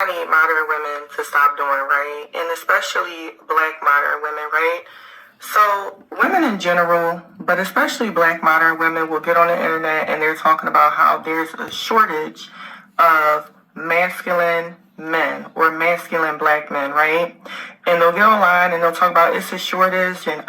need modern women to stop doing, right? And especially black modern women, right? So women in general, but especially black modern women, will get on the internet and they're talking about how there's a shortage of masculine men or masculine black men, right? And they'll get online and they'll talk about it's a shortage and,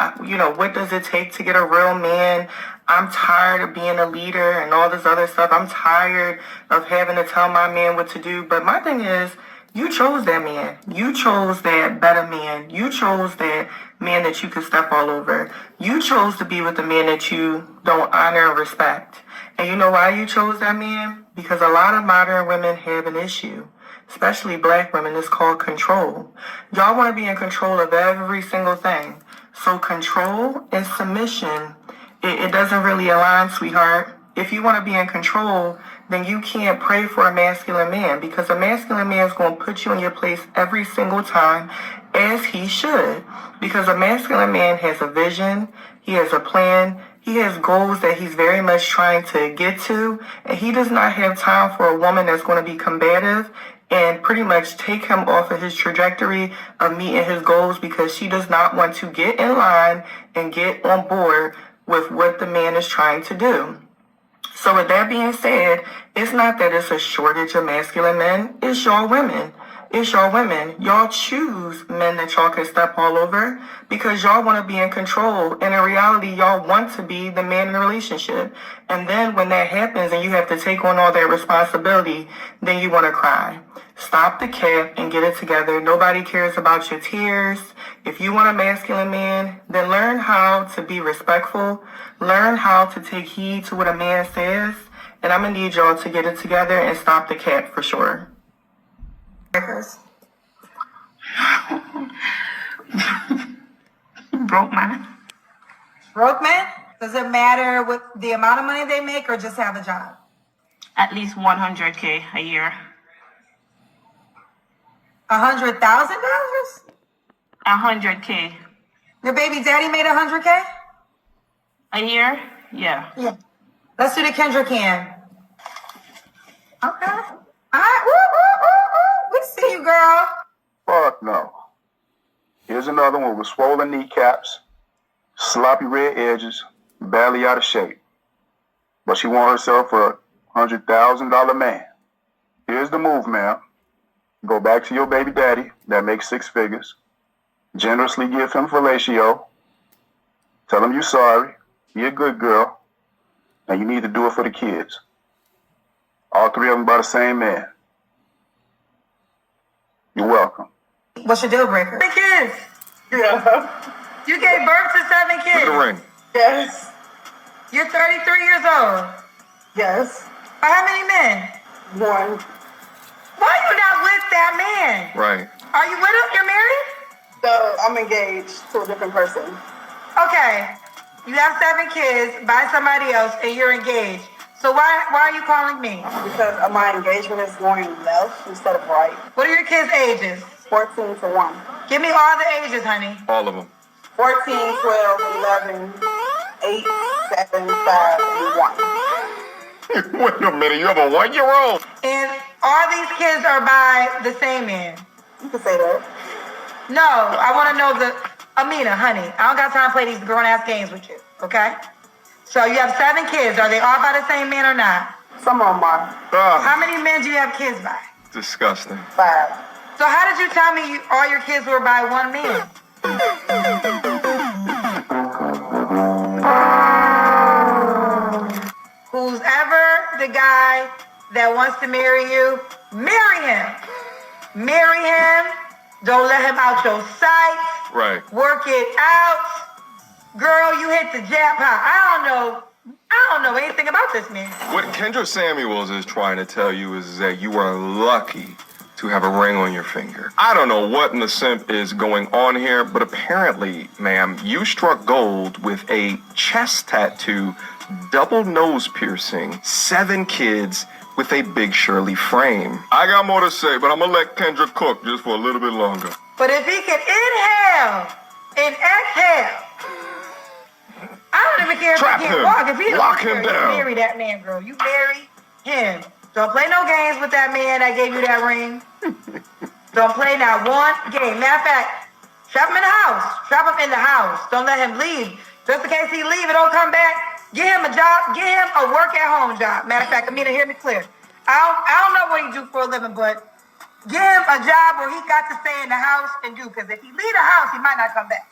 what does it take to get a real man? I'm tired of being a leader and all this other stuff. I'm tired of having to tell my man what to do. But my thing is, you chose that man. You chose that better man. You chose that man that you could step all over. You chose to be with the man that you don't honor and respect. And you know why you chose that man? Because a lot of modern women have an issue, especially black women. It's called control. Y'all want to be in control of every single thing. So control and submission, it doesn't really align, sweetheart. If you want to be in control, then you can't pray for a masculine man, because a masculine man is going to put you in your place every single time, as he should. Because a masculine man has a vision, he has a plan, he has goals that he's very much trying to get to, and he does not have time for a woman that's going to be combative and pretty much take him off of his trajectory of meeting his goals, because she does not want to get in line and get on board with what the man is trying to do. So with that being said, it's not that it's a shortage of masculine men. It's y'all women. It's y'all women. Y'all choose men that y'all can step all over because y'all want to be in control. And in reality, y'all want to be the man in the relationship. And then when that happens and you have to take on all that responsibility, then you want to cry. Stop the cap and get it together. Nobody cares about your tears. If you want a masculine man, then learn how to be respectful. Learn how to take heed to what a man says. And I'm going to need y'all to get it together and stop the cap for sure. Broke man. Broke man? Does it matter what the amount of money they make or just have a job? At least $100K a year. $100,000? $100K. Your baby daddy made $100K? A year? Yeah. Yeah. Let's do the Kendra can. Okay. All right. Woo, woo, woo, woo. We see you, girl. Fuck no. Here's another one with swollen kneecaps, sloppy red edges, badly out of shape. But she want herself a $100,000 man. Here's the move, ma'am. Go back to your baby daddy that makes 6 figures. Generously give him fellatio. Tell him you're sorry. Be a good girl. And you need to do it for the kids. All 3 of them by the same man. You're welcome. What's your deal breaker? 7 kids. Yeah. You gave birth to 7 kids. With the ring. Yes. You're 33 years old. Yes. By how many men? 1. Why are you not with that man? Right. Are you with him? You're married? No, I'm engaged to a different person. Okay. You have 7 kids by somebody else and you're engaged. So why are you calling me? Because my engagement is going left instead of right. What are your kids' ages? 14 to 1. Give me all the ages, honey. All of them. 14, 12, 11, 8, 7, 5, and 1. Wait a minute, you have a 1-year-old? And all these kids are by the same man. You can say that. No, I want to know Amina, honey, I don't got time to play these grown-ass games with you, okay? So you have 7 kids. Are they all by the same man or not? Some of them are. How many men do you have kids by? Disgusting. 5. So how did you tell me all your kids were by one man? Who's ever the guy that wants to marry you, marry him. Marry him. Don't let him out your sight. Right. Work it out. Girl, you hit the jackpot. I don't know anything about this man. What Kendra Samuels is trying to tell you is that you are lucky to have a ring on your finger. I don't know what in the simp is going on here, but apparently, ma'am, you struck gold with a chest tattoo, double nose piercing, 7 kids with a Big Shirley frame. I got more to say, but I'm gonna let Kendra cook just for a little bit longer. But if he can inhale and exhale, I don't even care if Trap he can't him. walk. If he Lock don't him care, down. you marry that man, girl. You marry him. Don't play no games with that man that gave you that ring. Don't play not one game. Matter of fact, trap him in the house. Trap him in the house. Don't let him leave. Just in case he leave and don't come back, get him a job. Get him a work at home job. Matter of fact, Amina, hear me clear. I don't know what he do for a living, but give him a job where he got to stay in the house and do. Because if he leave the house, he might not come back.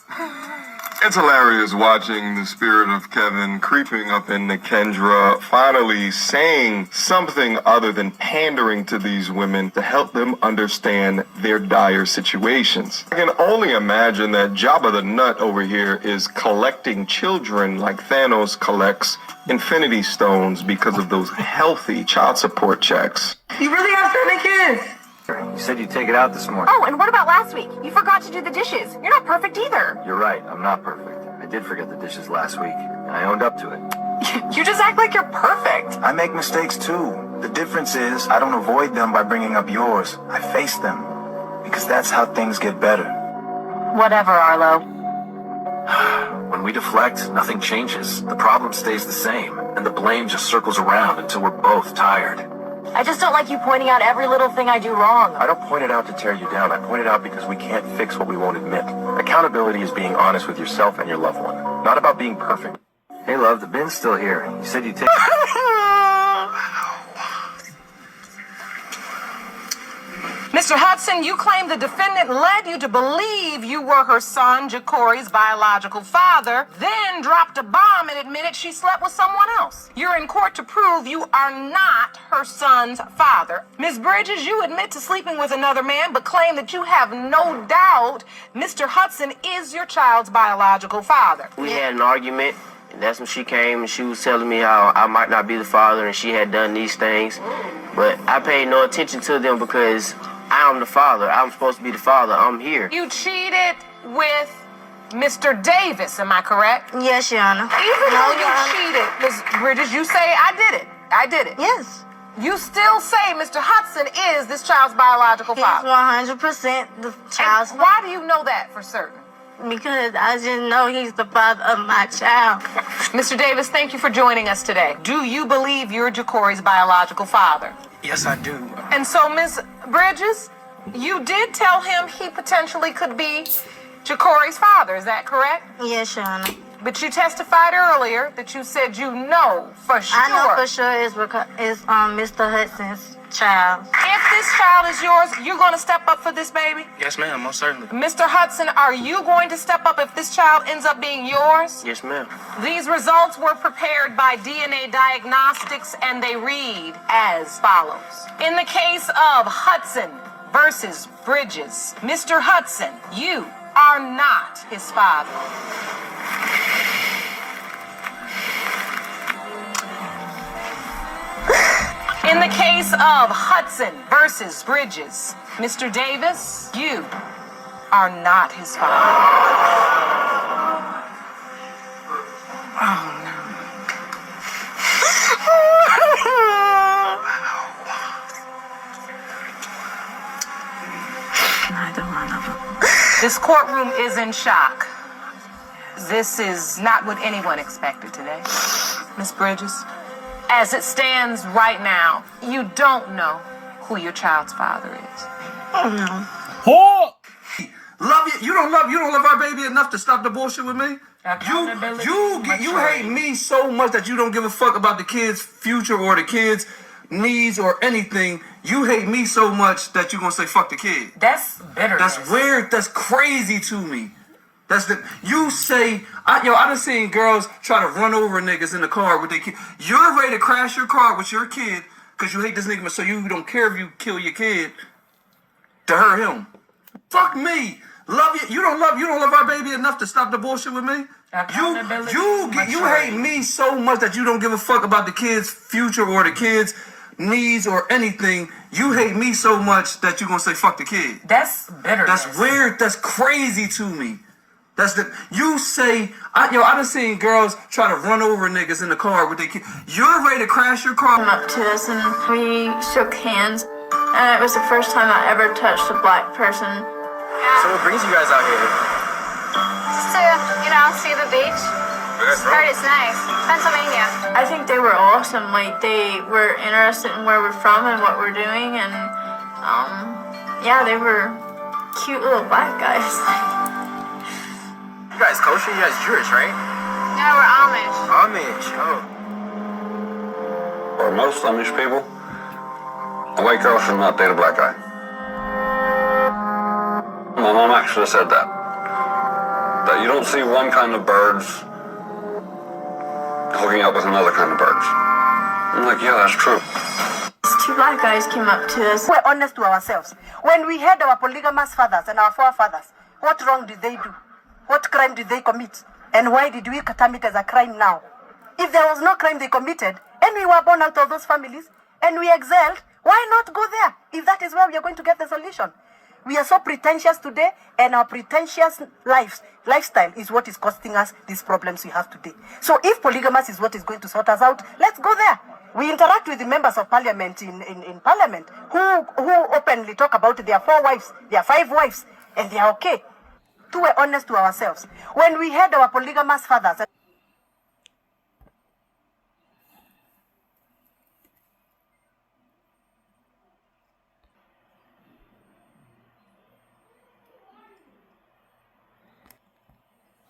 It's hilarious watching the spirit of Kevin creeping up into Kendra, finally saying something other than pandering to these women to help them understand their dire situations. I can only imagine that Jabba the Nut over here is collecting children like Thanos collects Infinity Stones because of those healthy child support checks. You really have 7 kids? You said you'd take it out this morning. Oh, and what about last week? You forgot to do the dishes. You're not perfect either. You're right, I'm not perfect. I did forget the dishes last week, and I owned up to it. You just act like you're perfect. I make mistakes too. The difference is, I don't avoid them by bringing up yours. I face them. Because that's how things get better. Whatever, Arlo. When we deflect, nothing changes. The problem stays the same, and the blame just circles around until we're both tired. I just don't like you pointing out every little thing I do wrong. I don't point it out to tear you down. I point it out because we can't fix what we won't admit. Accountability is being honest with yourself and your loved one, not about being perfect. Hey, love, the bin's still here. You said you'd take... Mr. Hudson, you claim the defendant led you to believe you were her son, Ja'Cory's biological father, then dropped a bomb and admitted she slept with someone else. You're in court to prove you are not her son's father. Ms. Bridges, you admit to sleeping with another man, but claim that you have no doubt Mr. Hudson is your child's biological father. We had an argument, and that's when she came and she was telling me how I might not be the father and she had done these things. But I paid no attention to them because I'm the father. I'm supposed to be the father. I'm here. You cheated with Mr. Davis, am I correct? Yes, Your Honor. Even though you cheated, Ms. Bridges, you say, I did it. I did it. Yes. You still say Mr. Hudson is this child's biological father. He's 100% the child's father. Why do you know that for certain? Because I just know he's the father of my child. Mr. Davis, thank you for joining us today. Do you believe you're Ja'Cory's biological father? Yes, I do. And so, Ms. Bridges, you did tell him he potentially could be Ja'Cory's father, is that correct? Yes, Your Honor. But you testified earlier that you said you know for sure. I know for sure it's Mr. Hudson's child. If this child is yours, you're going to step up for this baby? Yes, ma'am, most certainly. Mr. Hudson, are you going to step up if this child ends up being yours? Yes, ma'am. These results were prepared by DNA Diagnostics, and they read as follows. In the case of Hudson versus Bridges, Mr. Hudson, you are not his father. In the case of Hudson versus Bridges, Mr. Davis, you are not his father. Oh, no. Neither one of them. This courtroom is in shock. This is not what anyone expected today. Miss Bridges, as it stands right now, you don't know who your child's father is. Oh, no. Oh! Love you. You don't love our baby enough to stop the bullshit with me. You hate me so much that you don't give a fuck about the kids' future or the kids' needs or anything. You hate me so much that you're gonna say fuck the kid. That's bitterness. That's weird. That's crazy to me. You say, I done seen girls try to run over niggas in the car with their kid. You're ready to crash your car with your kid because you hate this nigga, so you don't care if you kill your kid to hurt him. Fuck me. Love you. You don't love our baby enough to stop the bullshit with me. You hate me so much that you don't give a fuck about the kids' future or the kids' needs or anything. You hate me so much that you're gonna say fuck the kid. That's bitterness. That's weird. That's crazy to me. You say, I done seen girls try to run over niggas in the car with their kids. You're ready to crash your car. Came up to us and we shook hands, and it was the first time I ever touched a black person. So what brings you guys out here? Just to, see the beach. Heard it's nice. Pennsylvania. I think they were awesome. Like, they were interested in where we're from and what we're doing, and Yeah, they were cute little black guys. You guys kosher? You guys Jewish, right? No, we're Amish. Amish. Oh. For most Amish people, a white girl should not date a black guy. My mom actually said that. That you don't see one kind of birds hooking up with another kind of birds. I'm like, yeah, that's true. These two black guys came up to us. We're honest to ourselves. When we had our polygamous fathers and our forefathers, what wrong did they do? What crime did they commit? And why did we term it as a crime now? If there was no crime they committed, and we were born out of those families, and we excelled, why not go there? If that is where we are going to get the solution. We are so pretentious today, and our pretentious lifestyle is what is costing us these problems we have today. So if polygamous is what is going to sort us out, let's go there. We interact with the members of parliament in parliament who openly talk about their 4 wives, their 5 wives, and they are okay. To be honest to ourselves. When we had our polygamous fathers,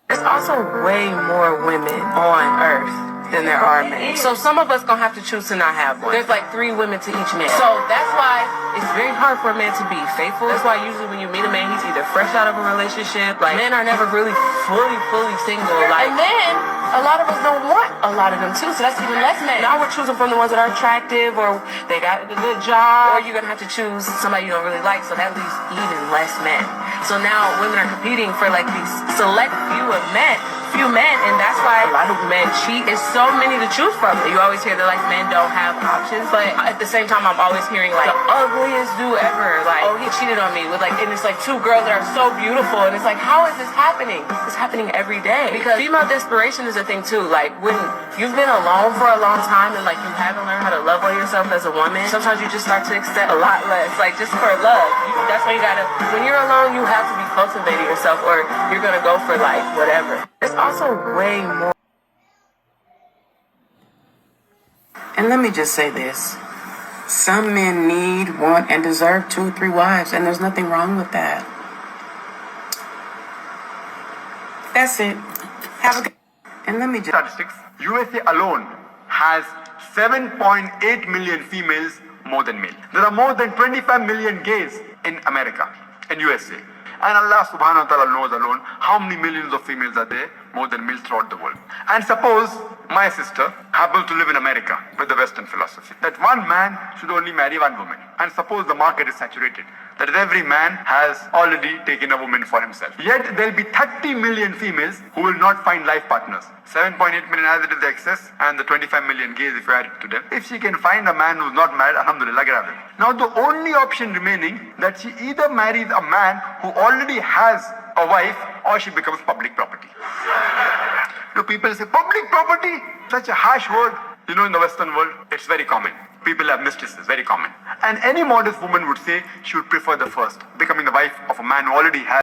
There's also way more women on Earth than there are men. So some of us gonna have to choose to not have one. There's like 3 women to each man. So that's why it's very hard for a man to be faithful. That's why usually when you meet a man, he's either fresh out of a relationship. Like, men are never really fully single. Like, and then a lot of us don't want a lot of them too. So that's even less men. Now we're choosing from the ones that are attractive, or they got a good job, or you're gonna have to choose somebody you don't really like. So that leaves even less men. So now women are competing for like these select few men, and that's why a lot of men cheat. There's so many to choose from. You always hear that like men don't have options, but at the same time I'm always hearing like the ugliest dude ever, like, oh, he cheated on me with like, and it's like 2 girls that are so beautiful, and it's like, how is this happening? It's happening every day because female desperation is a thing too. Like when you've been alone for a long time and like you haven't learned how to love on yourself as a woman, sometimes you just start to accept a lot less, like just for love. That's why you gotta, when you're alone, you have to be cultivating yourself, or you're gonna go for like whatever. There's also way more. And let me just say this. Some men need, want, and deserve 2 or 3 wives, and there's nothing wrong with that. That's it. Have a good... And let me just... Statistics, USA alone has 7.8 million females more than male. There are more than 25 million gays in America, in USA. And Allah subhanahu wa ta'ala knows alone how many millions of females are there, more than males throughout the world. And suppose my sister happens to live in America with the Western philosophy that one man should only marry one woman. And suppose the market is saturated, that every man has already taken a woman for himself. Yet there will be 30 million females who will not find life partners. 7.8 million as it is the excess, and the 25 million gays if you add it to them. If she can find a man who's not married, alhamdulillah, grab him. Now the only option remaining, that she either marries a man who already has a wife, or she becomes public property. Do people say public property? Such a harsh word. You know, in the Western world, it's very common. People have mistresses, very common. And any modest woman would say she would prefer the first, becoming the wife of a man who already has.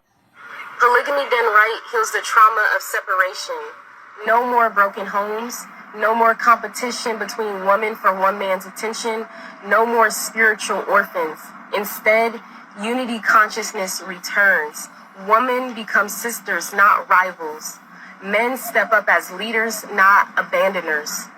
Polygamy done right heals the trauma of separation. No more broken homes. No more competition between women for one man's attention. No more spiritual orphans. Instead, unity consciousness returns. Women become sisters, not rivals. Men step up as leaders, not abandoners.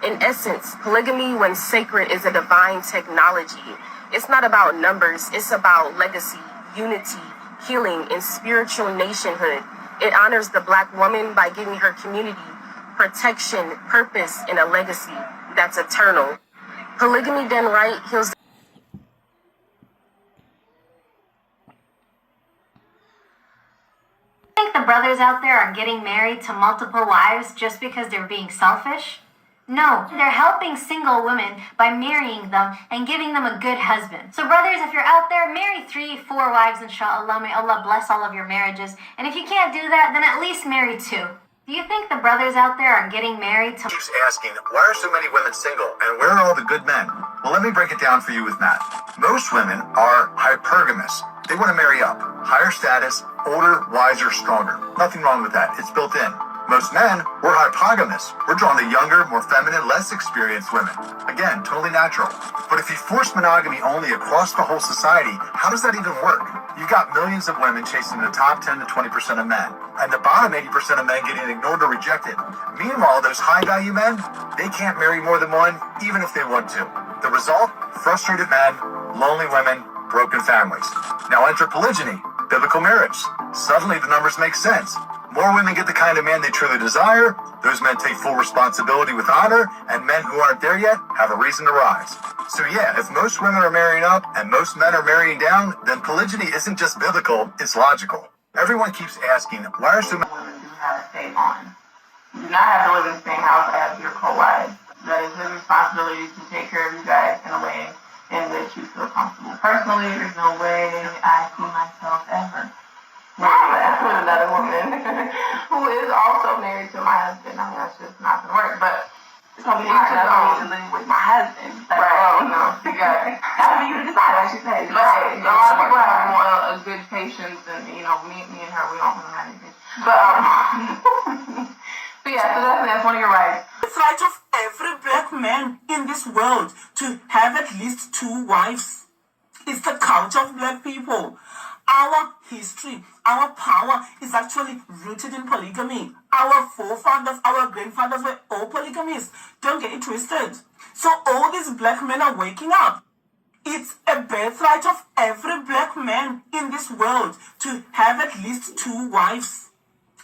In essence, polygamy, when sacred, is a divine technology. It's not about numbers. It's about legacy, unity, healing, and spiritual nationhood. It honors the Black woman by giving her community protection, purpose, and a legacy that's eternal. Polygamy done right heals. I think the brothers out there are getting married to multiple wives just because they're being selfish? No, they're helping single women by marrying them and giving them a good husband. So brothers, if you're out there, marry 3, 4 wives, inshallah. May Allah bless all of your marriages. And if you can't do that, then at least marry 2. Do you think the brothers out there are getting married to... Keeps asking, why are so many women single, and where are all the good men? Well, let me break it down for you with math. Most women are hypergamous. They want to marry up. Higher status, older, wiser, stronger. Nothing wrong with that. It's built in. Most men, we're hypogamous. We're drawn to younger, more feminine, less experienced women. Again, totally natural. But if you force monogamy only across the whole society, how does that even work? You've got millions of women chasing the top 10 to 20% of men, and the bottom 80% of men getting ignored or rejected. Meanwhile, those high-value men, they can't marry more than one, even if they want to. The result? Frustrated men, lonely women, broken families. Now enter polygyny, biblical marriage. Suddenly the numbers make sense. More women get the kind of man they truly desire, those men take full responsibility with honor, and men who aren't there yet have a reason to rise. So yeah, if most women are marrying up and most men are marrying down, then polygyny isn't just biblical, it's logical. Everyone keeps asking, why are so many women do have to stay on? You do not have to live in the same house as your co-wives. That is his responsibility to take care of you guys in a way in which you feel comfortable. Personally, there's no way I see myself ever married with another woman who is also married to my husband. I mean, that's just not gonna work. But it's gonna be hard enough to live with my husband. Like, right? No, you got it. That's for you to decide, like she said. Right. A lot of people have more a good patience, and me and her, we don't want to manage it. But but yeah, so that's one of your rights. It's right of every black man in this world to have at least 2 wives. It's the culture of black people. Our history, our power is actually rooted in polygamy. Our forefathers, our grandfathers were all polygamists. Don't get it twisted. So all these black men are waking up. It's a birthright of every black man in this world to have at least 2 wives.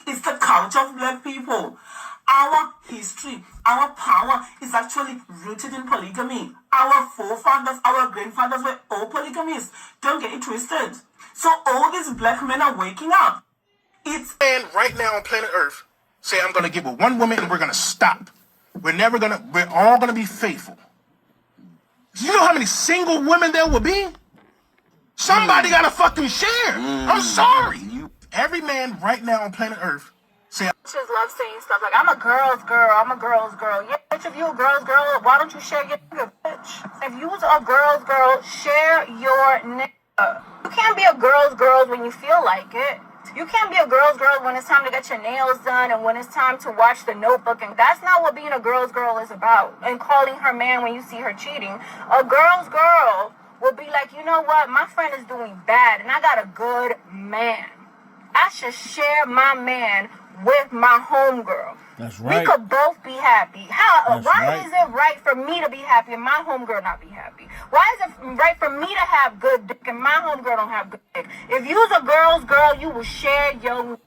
It's the culture of black people. Our history, our power is actually rooted in polygamy. Our forefathers, our grandfathers were all polygamists. Don't get it twisted. So all these black men are waking up. It's man right now on planet Earth say I'm gonna get with one woman and we're gonna stop. We're all gonna be faithful. You know how many single women there will be? Somebody gotta fucking share. I'm sorry. Every man right now on planet Earth say Bitches love saying stuff like, I'm a girl's girl, I'm a girl's girl. Yeah, bitch, if you a girl's girl, why don't you share your nigga, bitch? If you's a girl's girl, share your nigga. You can't be a girl's girl when you feel like it. You can't be a girl's girl when it's time to get your nails done and when it's time to watch The Notebook. And that's not what being a girl's girl is about. And calling her man when you see her cheating. A girl's girl will be like, you know what? My friend is doing bad and I got a good man. I should share my man with my homegirl. That's right. We could both be happy. Why is it right for me to be happy and my homegirl not be happy? Why is it right for me to have good dick and my homegirl don't have good dick? If you's a girl's girl, you will share your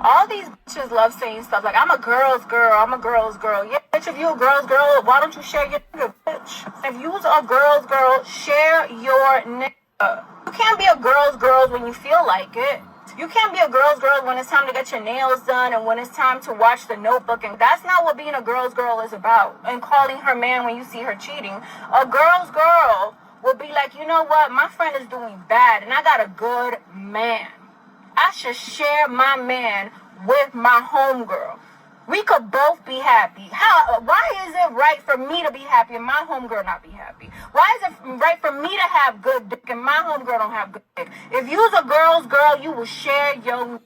all these bitches love saying stuff like, I'm a girl's girl, I'm a girl's girl. Yeah, bitch, if you a girl's girl, why don't you share your nigga, bitch? If you's a girl's girl, share your nigga. You can't be a girl's girl when you feel like it. You can't be a girl's girl when it's time to get your nails done and when it's time to watch The Notebook. And that's not what being a girl's girl is about. And calling her man when you see her cheating. A girl's girl will be like, you know what? My friend is doing bad and I got a good man. I should share my man with my homegirl. We could both be happy. Why is it right for me to be happy and my homegirl not be happy? Why is it right for me to have good dick and my homegirl don't have good dick? If you's a girl's girl, you will share your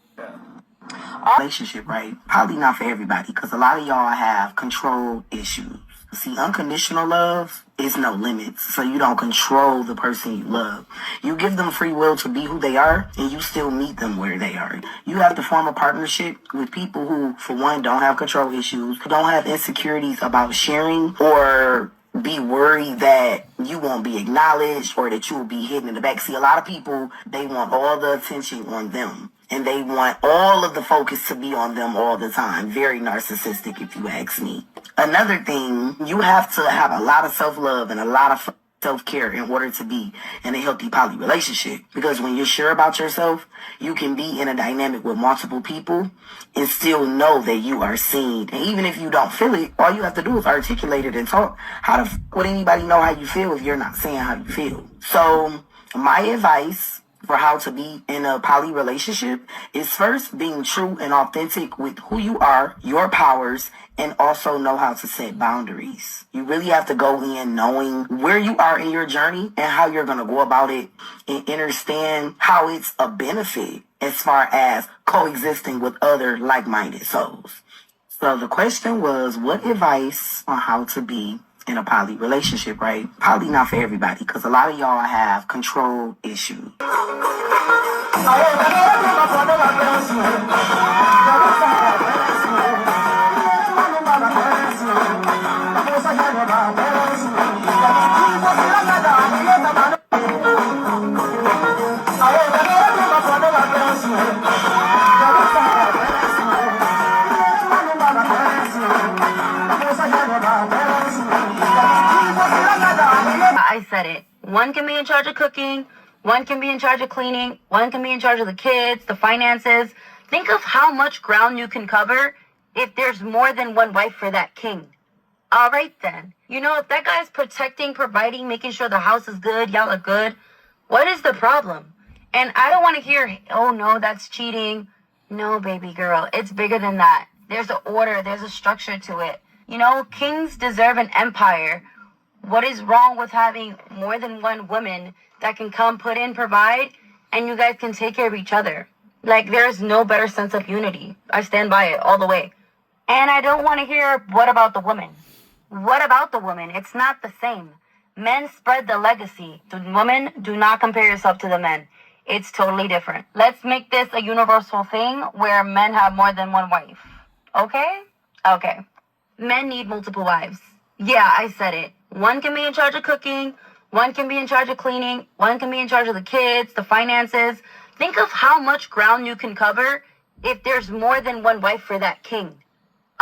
relationship, right? Probably not for everybody, because a lot of y'all have control issues. See, unconditional love is no limits, so you don't control the person you love. You give them free will to be who they are, and you still meet them where they are. You have to form a partnership with people who, for one, don't have control issues, don't have insecurities about sharing, or be worried that you won't be acknowledged or that you will be hidden in the back. See, a lot of people, they want all the attention on them. And they want all of the focus to be on them all the time. Very narcissistic, if you ask me. Another thing, you have to have a lot of self-love and a lot of self-care in order to be in a healthy poly relationship. Because when you're sure about yourself, you can be in a dynamic with multiple people and still know that you are seen. And even if you don't feel it, all you have to do is articulate it and talk. How the would anybody know how you feel if you're not saying how you feel? So my advice for how to be in a poly relationship is first being true and authentic with who you are, your powers, and also know how to set boundaries. You really have to go in knowing where you are in your journey and how you're going to go about it and understand how it's a benefit as far as coexisting with other like-minded souls. So the question was, what advice on how to be in a poly relationship, right? Probably not for everybody, because a lot of y'all have control issues. I said it. One can be in charge of cooking, one can be in charge of cleaning, one can be in charge of the kids, the finances. Think of how much ground you can cover if there's more than one wife for that king. All right then. You know, if that guy's protecting, providing, making sure the house is good, y'all are good, what is the problem? And I don't want to hear, oh no, that's cheating. No, baby girl, it's bigger than that. There's an order, there's a structure to it. You know, kings deserve an empire. What is wrong with having more than one woman that can come, put in, provide, and you guys can take care of each other? Like, there's no better sense of unity. I stand by it all the way. And I don't want to hear, what about the woman? What about the woman? It's not the same. Men spread the legacy. The women, do not compare yourself to the men. It's totally different. Let's make this a universal thing where men have more than one wife. Okay? Okay. Men need multiple wives. Yeah, I said it. One can be in charge of cooking, one can be in charge of cleaning, one can be in charge of the kids, the finances. Think of how much ground you can cover if there's more than one wife for that king.